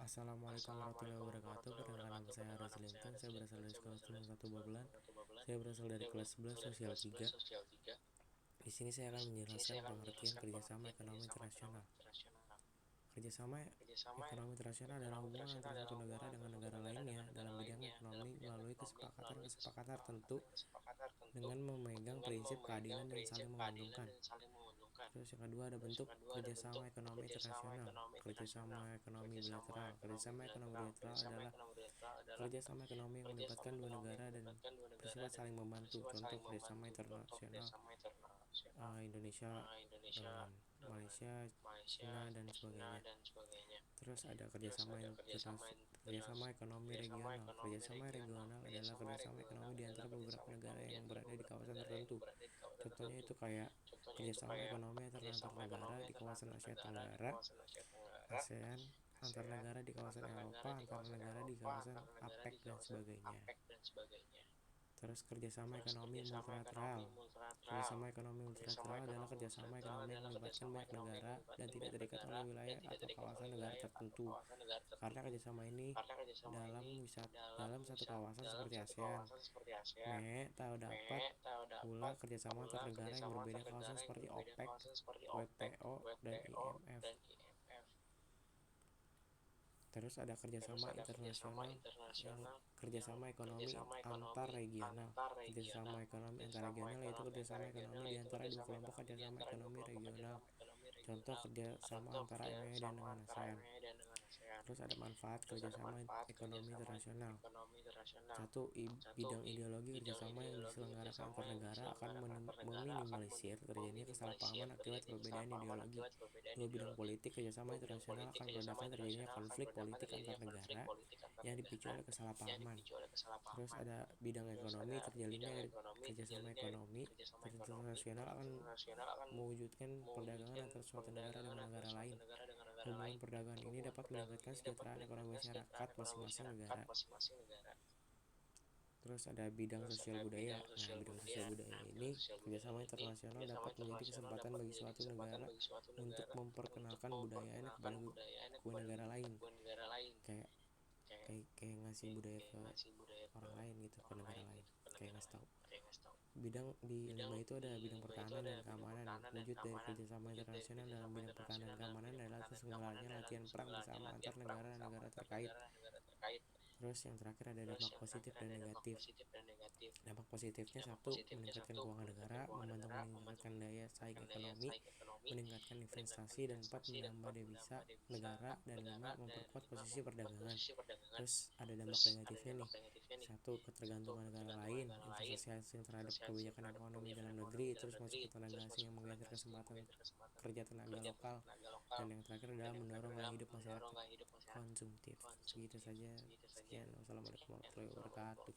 Assalamualaikum warahmatullahi wabarakatuh. Perkenalkan nama saya Aras Linton. Saya berasal dari sekolah Sulung 1 Babelan. Saya berasal dari kelas 11 Sosial 3. Di sini saya akan menjelaskan pengertian kerjasama ekonomi internasional. Kerjasama ekonomi internasional adalah hubungan antara satu negara dengan negara lainnya dalam bidang ekonomi melalui kesepakatan tertentu dengan memegang prinsip keadilan dan saling menguntungkan. Terus yang kedua ada bentuk kerjasama ekonomi internasional. Kerjasama ekonomi bilateral. Kerjasama ekonomi bilateral adalah kerjasama ekonomi yang melibatkan dua negara dan bersifat saling membantu. Contoh kerjasama internasional Indonesia dengan Malaysia, Cina dan sebagainya. Terus ada kerjasama ekonomi regional. Kerjasama regional adalah kerjasama ekonomi di antara beberapa negara yang berada di kawasan tertentu. Contohnya itu kayak kerjasama ekonomi antar negara di kawasan Asia Tenggara, ASEAN, antar negara di kawasan Eropa, antar negara di kawasan APEC dan sebagainya. Terus kerjasama ekonomi multilateral. Kerjasama ekonomi multilateral adalah kerjasama ekonomi yang melibatkan banyak negara dan tidak terikat oleh wilayah atau kawasan negara tertentu. Karena kerjasama ini dalam satu kawasan seperti ASEAN, dapat pula kerjasama antar negara yang berbeda kawasan seperti OPEC, WTO, dan IMF. Terus ada kerjasama internasional yang kerjasama ekonomi antar regional. Kerjasama ekonomi antar regional yaitu kerjasama ekonomi di antara dua kelompok kerjasama ekonomi regional. Contoh kerjasama antara MEA dan dengan ASEAN. Terus ada manfaat kerjasama ekonomi internasional. Satu, bidang ideologi kerjasama yang diselenggarakan antar negara akan meminimalisir terjadinya kesalahpahaman akibat perbedaan ideologi. Dua, bidang politik kerjasama internasional akan meredakan terjadinya konflik politik antar negara yang dipicu oleh kesalahpahaman. Terus ada bidang ekonomi, terjalinnya kerjasama ekonomi internasional akan mewujudkan perdagangan antara suatu negara dengan negara lain. Hubungan perdagangan ini dapat meningkatkan kesejahteraan ekonomi masyarakat masing-masing negara. Terus ada bidang sosial budaya. Nah, bidang sosial budaya ini kerjasama internasional dapat menjadi kesempatan bagi suatu negara untuk memperkenalkan budayanya kepada negara lain. Kayak ngasih budaya ke orang lain gitu, ke negara lain. Kayak ngasih tahu. Bidang di lima itu ada bidang pertahanan dan keamanan. Wujud dari kerjasama internasional dalam bidang pertahanan dan keamanan adalah terselenggaranya latihan perang bersama antar negara terkait. Terus yang terakhir ada dampak positif dan negatif. Dampak positifnya satu, meningkatkan keuangan negara, membantu meningkatkan daya saing ekonomi, meningkatkan investasi, dan empat, menambah devisa negara, dan lima, memperkuat posisi perdagangan. Terus ada dampak negatifnya nih. Satu, ketergantungan negara lain, investasi asing terhadap kebijakan ekonomi dalam negeri, terus masuk ke tenaga asing yang menggeser kesempatan kerja tenaga lokal, dan yang terakhir adalah mendorong gaya hidup masyarakat konsumtif. Segitu saja. Sekian. Wassalamualaikum warahmatullahi wabarakatuh.